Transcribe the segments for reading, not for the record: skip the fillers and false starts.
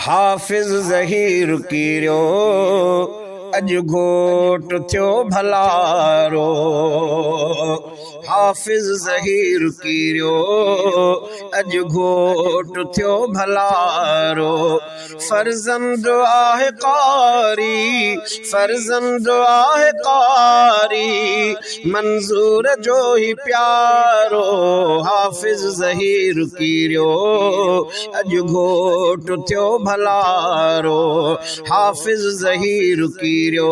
حافظ ظھير ڪيريو اج گهوٽ ٿيو ڀلارو حافظ ظھير ڪيريو اج گهوٽ ٿيو ڀلارو فرزند آهي قاري فرزند آهي قاري منظور جو هي پیارو حافظ ظھير ڪيريو اج گهوٽ ٿيو ڀلارو حافظ ظھير ڪيريو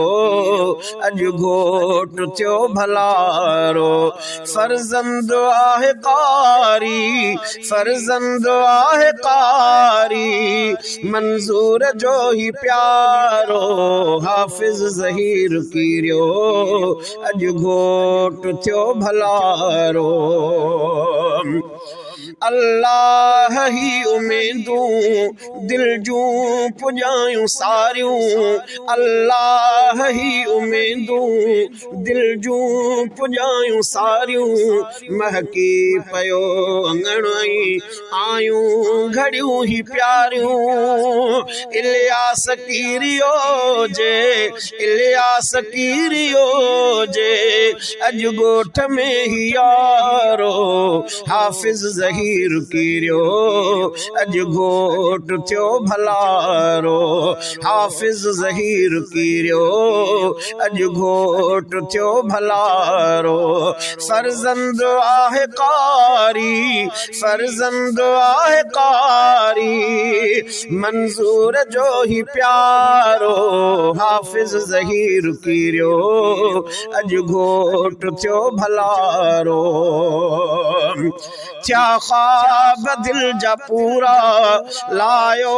اج گهوٽ ٿيو ڀلارو فرزند آهي قاري فرزند آهي قاري منظور جو هي پیارو حافظ ظھير ڪيريو اج گهوٽ ٿيو ڀلارو الله ही उम्मीदूं दिल जूं पुॼायूं सारियूं الله ही उम्मीदूं दिल जूं पुॼायूं सारियूं महकी पियो अंगणई आयूं घड़ियूं ही प्यारियूं इलियास कीरियो जे अज ॻोठ में ही यारो हाफिज़ ظھير कीरियो अज घोट थियो भलारो हाफिज़ ظھير कीरियो अज घोट थियो भलारो फर्जंद आहे कारी फर्जंद आहे कारी मंजूर जो ही प्यारो हाफिज़ ظھير कीरियो अज घोट थियो भलारो क्या ख्वाब दिल जा पूरा लायो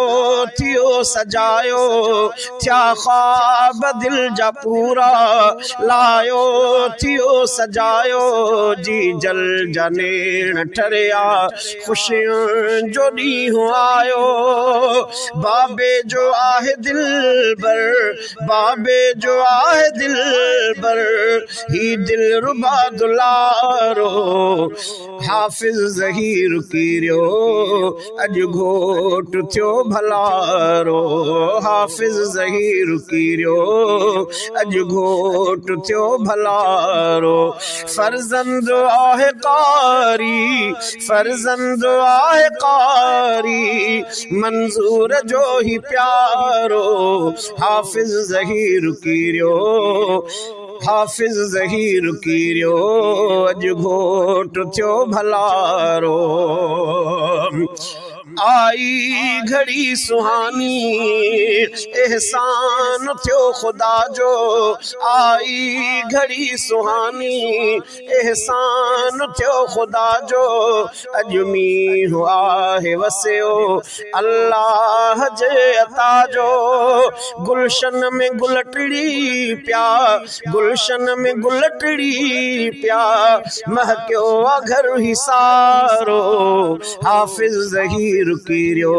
थियो सजायो क्या ख्वाब दिल जा पूरा लायो थियो सजायो जी जल जनेण ठरिया खुशियों जो ॾींहुं आयो बाबे जो आहे दिल बर बाबे जो आहे दिल बर ही दिल रुबा दुलारो हाफिज़ ظھير कीरियो अज घोट थियो भलारो हाफिज़ ظھير कीरियो अज घोट थियो भलारो फर्जंद आहे कारी फर्जंद आहे कारी मंजूर जो ही प्यारो हाफिज़ ظھير कीरियो हाफिज़ ظھير कीरियो अज घोट थियो भलारो आई घड़ी सुहानी एहसान थियो खुदा जो आई घड़ी सुहानी एहसान थियो खुदा जो अज मींहुं आहे वसियो अल्लाह जे अता जो गुलशन में गुल टिड़ी पिया गुलशन में गुल टिड़ी पिया महकियो आ घर ही सारो हाफिज़ ظھير कीरियो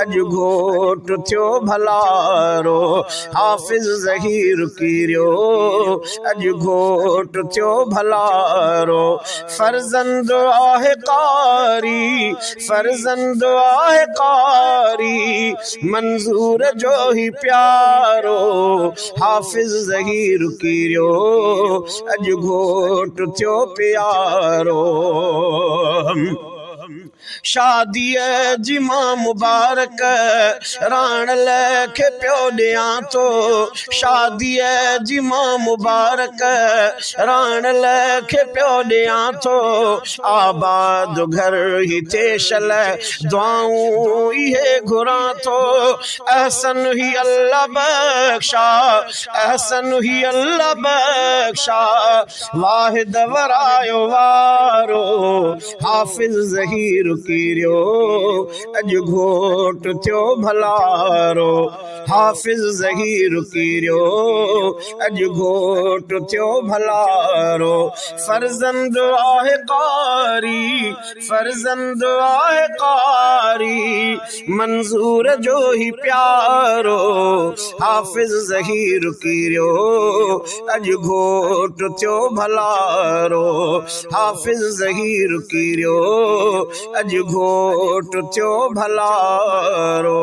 अज घोट थियो भलारो हाफिज़ ظھير कीरियो अज घोट थियो भलारो फर्जंद आहे कारी फर्जंद आहे कारी मंजूर जो ही प्यारो हाफिज़ ظھير कीरियो अज घोट थियो प्यारो शादी जी मां मुबारक राण लेखे पियो ॾियां थो शादी जी मां मुबारक राण लेखे पियो ॾियां थो आबाद घर ही थियशल दुआऊं इहे घुरां थो अहसन ही अल्लाह बख्शा अहसन ही अल्लाह बख्शा वाहिद वरायो वारो हाफिज़ ظھير कीरियो अज घोट थियो भलारो हाफिज़ ظھير कीरियो अज घोट थियो भलारो फर्जंद आहे कारी फर्जंद आहे कारी मंजूर जो ही प्यारो हाफिज़ ظھير कीरियो अज घोट थियो भलारो हाफिज़ ظھير कीरियो अज घोट थियो भलारो।